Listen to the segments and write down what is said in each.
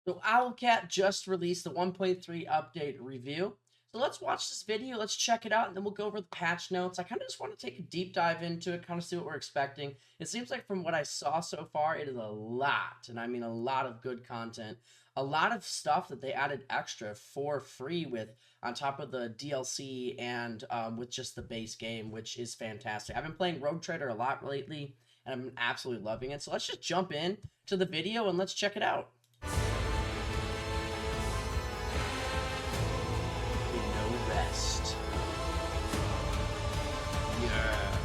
So Owlcat just released the 1.3 update review. So let's watch this video, let's check it out, and then we'll go over the patch notes. I kind of just want to take a deep dive into it, kind of see what we're expecting. It seems like from what I saw so far, it is a lot, and I mean a lot of good content. A lot of stuff that they added extra for free with, on top of the DLC and with just the base game, which is fantastic. I've been playing Rogue Trader a lot lately, and I'm absolutely loving it. So let's just jump in to the video and let's check it out. Rest. Yeah.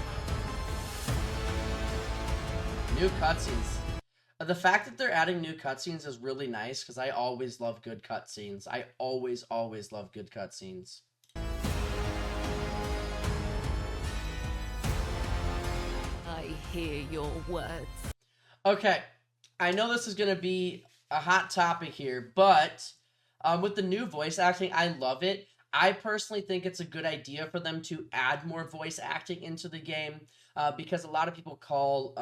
New cutscenes. The fact that they're adding new cutscenes is really nice because I always love good cutscenes. I always love good cutscenes. I hear your words. Okay, I know this is going to be a hot topic here, but with the new voice acting, I love it. I personally think it's a good idea for them to add more voice acting into the game because a lot of people call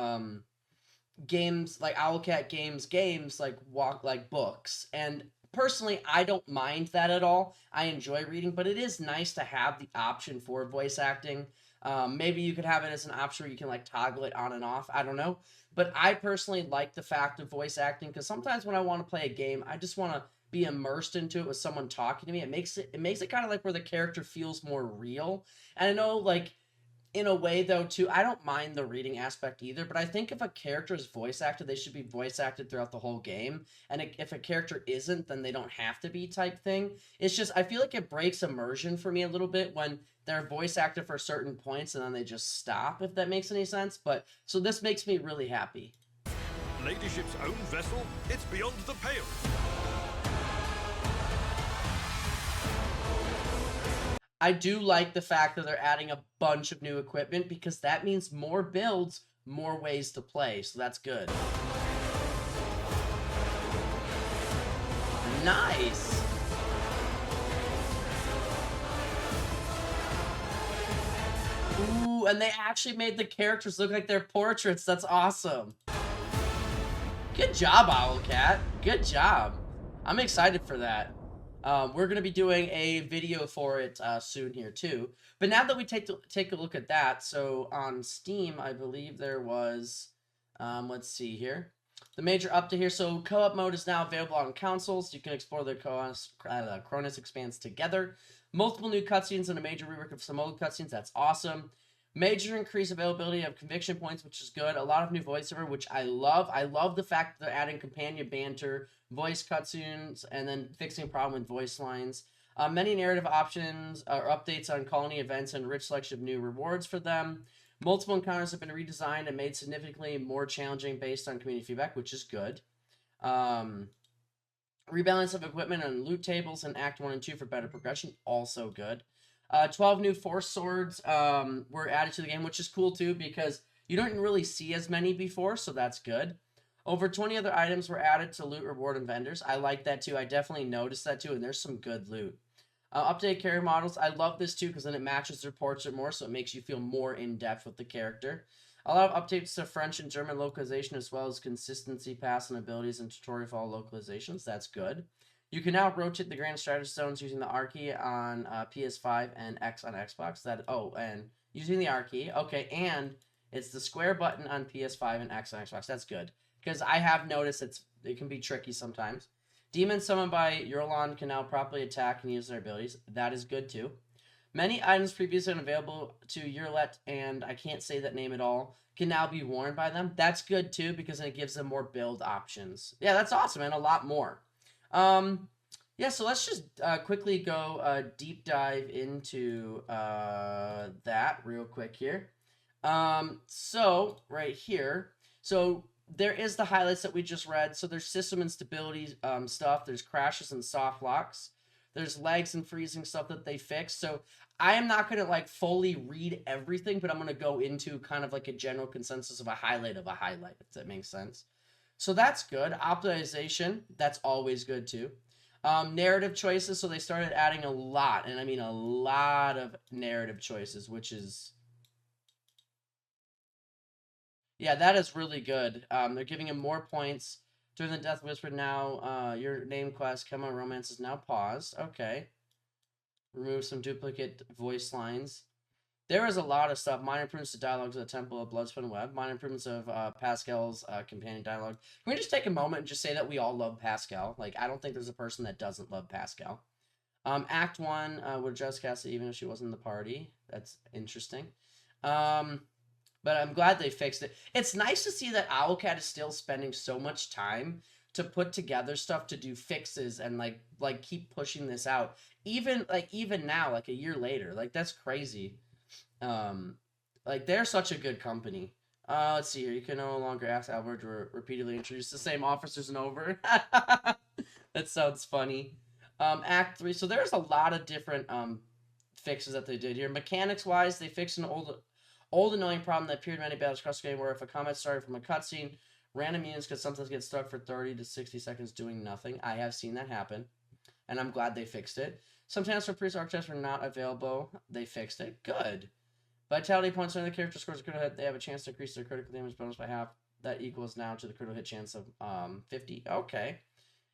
games like Owlcat games like books, and personally I don't mind that at all. I enjoy reading, but it is nice to have the option for voice acting. Maybe you could have it as an option where you can like toggle it on and off. I don't know, but I personally like the fact of voice acting because sometimes when I want to play a game, I just want to be immersed into it with someone talking to me. It makes it kind of like where the character feels more real. And I know, like, in a way though too, I don't mind the reading aspect either, but I think if a character is voice acted, they should be voice acted throughout the whole game, and if a character isn't, then they don't have to be, type thing. It's just, I feel like it breaks immersion for me a little bit when they're voice acted for certain points and then they just stop, if that makes any sense. But so this makes me really happy. Ladyship's own vessel? It's beyond the pale. I do like the fact that they're adding a bunch of new equipment because that means more builds, more ways to play, so that's good. Nice! Ooh, and they actually made the characters look like their portraits. That's awesome. Good job, Owlcat. Good job. I'm excited for that. We're going to be doing a video for it soon here too. But now that we take a look at that, so on Steam, I believe there was, let's see here, the major update here. So co-op mode is now available on consoles. You can explore the Cronus Expanse together. Multiple new cutscenes and a major rework of some old cutscenes. That's awesome. Major increased availability of conviction points, which is good. A lot of new voiceover, which I love. I love the fact that they're adding companion banter, voice cutscenes, and then fixing a problem with voice lines. Many narrative options or updates on colony events and rich selection of new rewards for them. Multiple encounters have been redesigned and made significantly more challenging based on community feedback, which is good. Rebalance of equipment and loot tables in Act 1 and 2 for better progression, also good. 12 new Force Swords were added to the game, which is cool too because you don't really see as many before, so that's good. Over 20 other items were added to loot, reward, and vendors. I like that too. I definitely noticed that too, and there's some good loot. Updated character models. I love this too because then it matches their portrait more, so it makes you feel more in-depth with the character. A lot of updates to French and German localization, as well as consistency, pass, and abilities, and tutorial for all localizations. That's good. You can now rotate the grand strategy zones using the R key on PS5 and X on Xbox. And using the R key. Okay, and it's the square button on PS5 and X on Xbox. That's good because I have noticed it can be tricky sometimes. Demons summoned by Eurolon can now properly attack and use their abilities. That is good too. Many items previously unavailable to Eurolet, and I can't say that name at all, can now be worn by them. That's good too because it gives them more build options. Yeah, that's awesome, and a lot more. Yeah, so let's just quickly go deep dive into that real quick here. So right here, so there is the highlights that we just read. So there's system instability stuff. There's crashes and soft locks. There's lags and freezing stuff that they fixed. So I am not going to like fully read everything, but I'm going to go into kind of like a general consensus of a highlight, if that makes sense. So that's good. Optimization, that's always good too. Narrative choices, so they started adding a lot, and I mean a lot of narrative choices, which is... yeah, that is really good. They're giving him more points During the Death Whisper now, your name quest, Come On Romance, is now paused. Okay. Remove some duplicate voice lines. There is a lot of stuff. Minor improvements to dialogues of the Temple of Bloodspun Web. Minor improvements of Pascal's companion dialogue. Can we just take a moment and just say that we all love Pascal? Like, I don't think there's a person that doesn't love Pascal. Act 1 would adjust Cassie even if she wasn't in the party. That's interesting. But I'm glad they fixed it. It's nice to see that Owlcat is still spending so much time to put together stuff to do fixes and like keep pushing this out. Even now, like a year later. Like, that's crazy. Like, they're such a good company. Let's see here. You can no longer ask Albert to repeatedly introduce the same officers and over. That sounds funny. Act 3. So there's a lot of different fixes that they did here. Mechanics wise, they fixed an old annoying problem that appeared in many battles across the game, where if a combat started from a cutscene, random units could sometimes get stuck for 30 to 60 seconds doing nothing. I have seen that happen, and I'm glad they fixed it. Sometimes for priest archetypes were not available. They fixed it. Good. Vitality points on the character scores a critical hit. They have a chance to increase their critical damage bonus by half. That equals now to the critical hit chance of 50. Okay.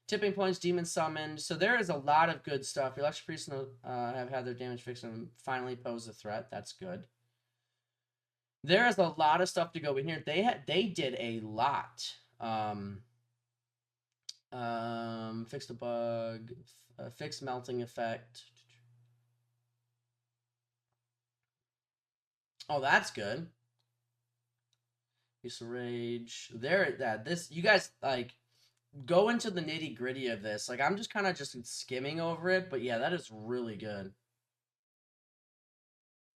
Tipping points, demon summoned. So there is a lot of good stuff. Your Electric Priests have had their damage fixed and finally pose a threat. That's good. There is a lot of stuff to go in here. They did a lot. Fixed a bug. Fixed melting effect. Oh, that's good. Use of rage. You guys like go into the nitty gritty of this. Like, I'm just kind of just skimming over it, but yeah, that is really good.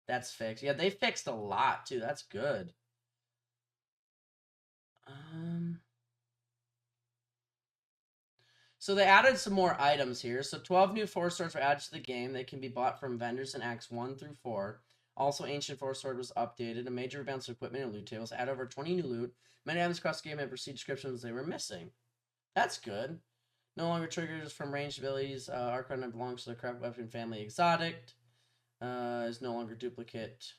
That's fixed. Yeah, they fixed a lot too. That's good. So they added some more items here. So 12 new Force Swords were added to the game. They can be bought from vendors in Acts 1 through 4. Also, Ancient Force Sword was updated. A major advance of equipment and loot tables. Add over 20 new loot. Many items across the game have received descriptions they were missing. That's good. No longer triggers from ranged abilities. Arcana belongs to the craft weapon family exotic. Is no longer duplicate.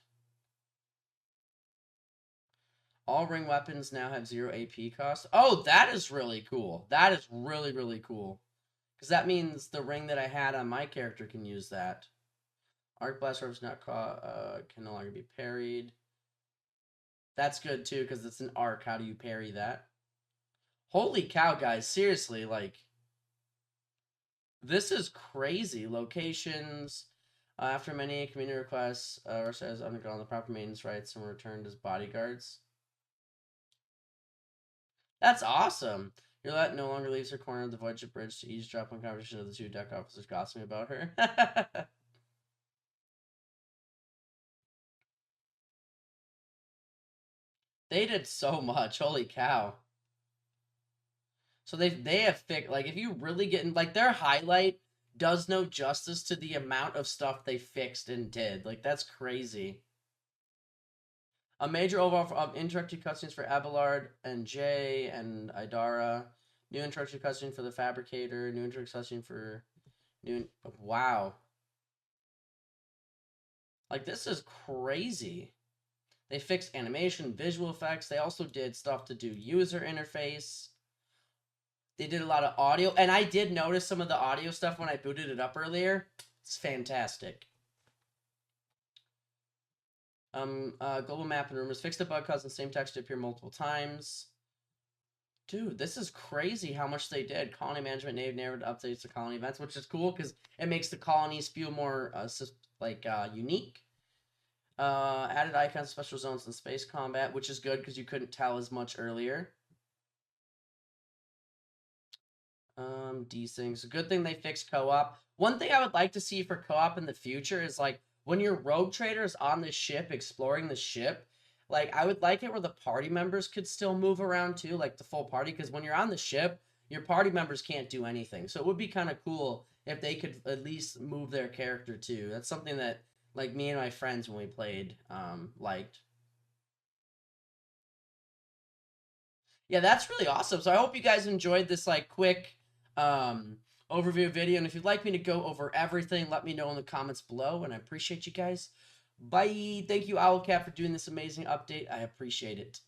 All ring weapons now have 0 AP cost. Oh, that is really cool. That is really, really cool. Because that means the ring that I had on my character can use that. Arc Blast Orb can no longer be parried. That's good too, because it's an arc. How do you parry that? Holy cow, guys. Seriously, like, this is crazy. Locations. After many community requests, Russia has undergone the proper maintenance rights and returned as bodyguards. That's awesome. Your let no longer leaves her corner of the Void Ship Bridge to eavesdrop on conversation of the two deck officers gossiping about her. They did so much. Holy cow. So they have fixed, like, if you really get in, like, their highlight does no justice to the amount of stuff they fixed and did. Like, that's crazy. A major overhaul of introductory cutscenes for Abelard and Jay and Idara. New introductory cutscene for the Fabricator. New introductory cutscene for wow. Like, this is crazy. They fixed animation, visual effects. They also did stuff to do user interface. They did a lot of audio. And I did notice some of the audio stuff when I booted it up earlier. It's fantastic. Global map and rumors. Fixed the bug causing the same text to appear multiple times. Dude, this is crazy how much they did. Colony management narrative updates to colony events, which is cool because it makes the colonies feel more unique. Added icons, special zones, and space combat, which is good because you couldn't tell as much earlier. These things. Good thing they fixed co-op. One thing I would like to see for co-op in the future is, like, when your rogue trader is on the ship exploring the ship, like, I would like it where the party members could still move around too, like the full party, because when you're on the ship, your party members can't do anything. So it would be kind of cool if they could at least move their character too. That's something that, like, me and my friends when we played liked. Yeah, that's really awesome. So I hope you guys enjoyed this, like, quick overview video. And if you'd like me to go over everything, let me know in the comments below. And I appreciate you guys. Bye. Thank you, Owlcat, for doing this amazing update. I appreciate it.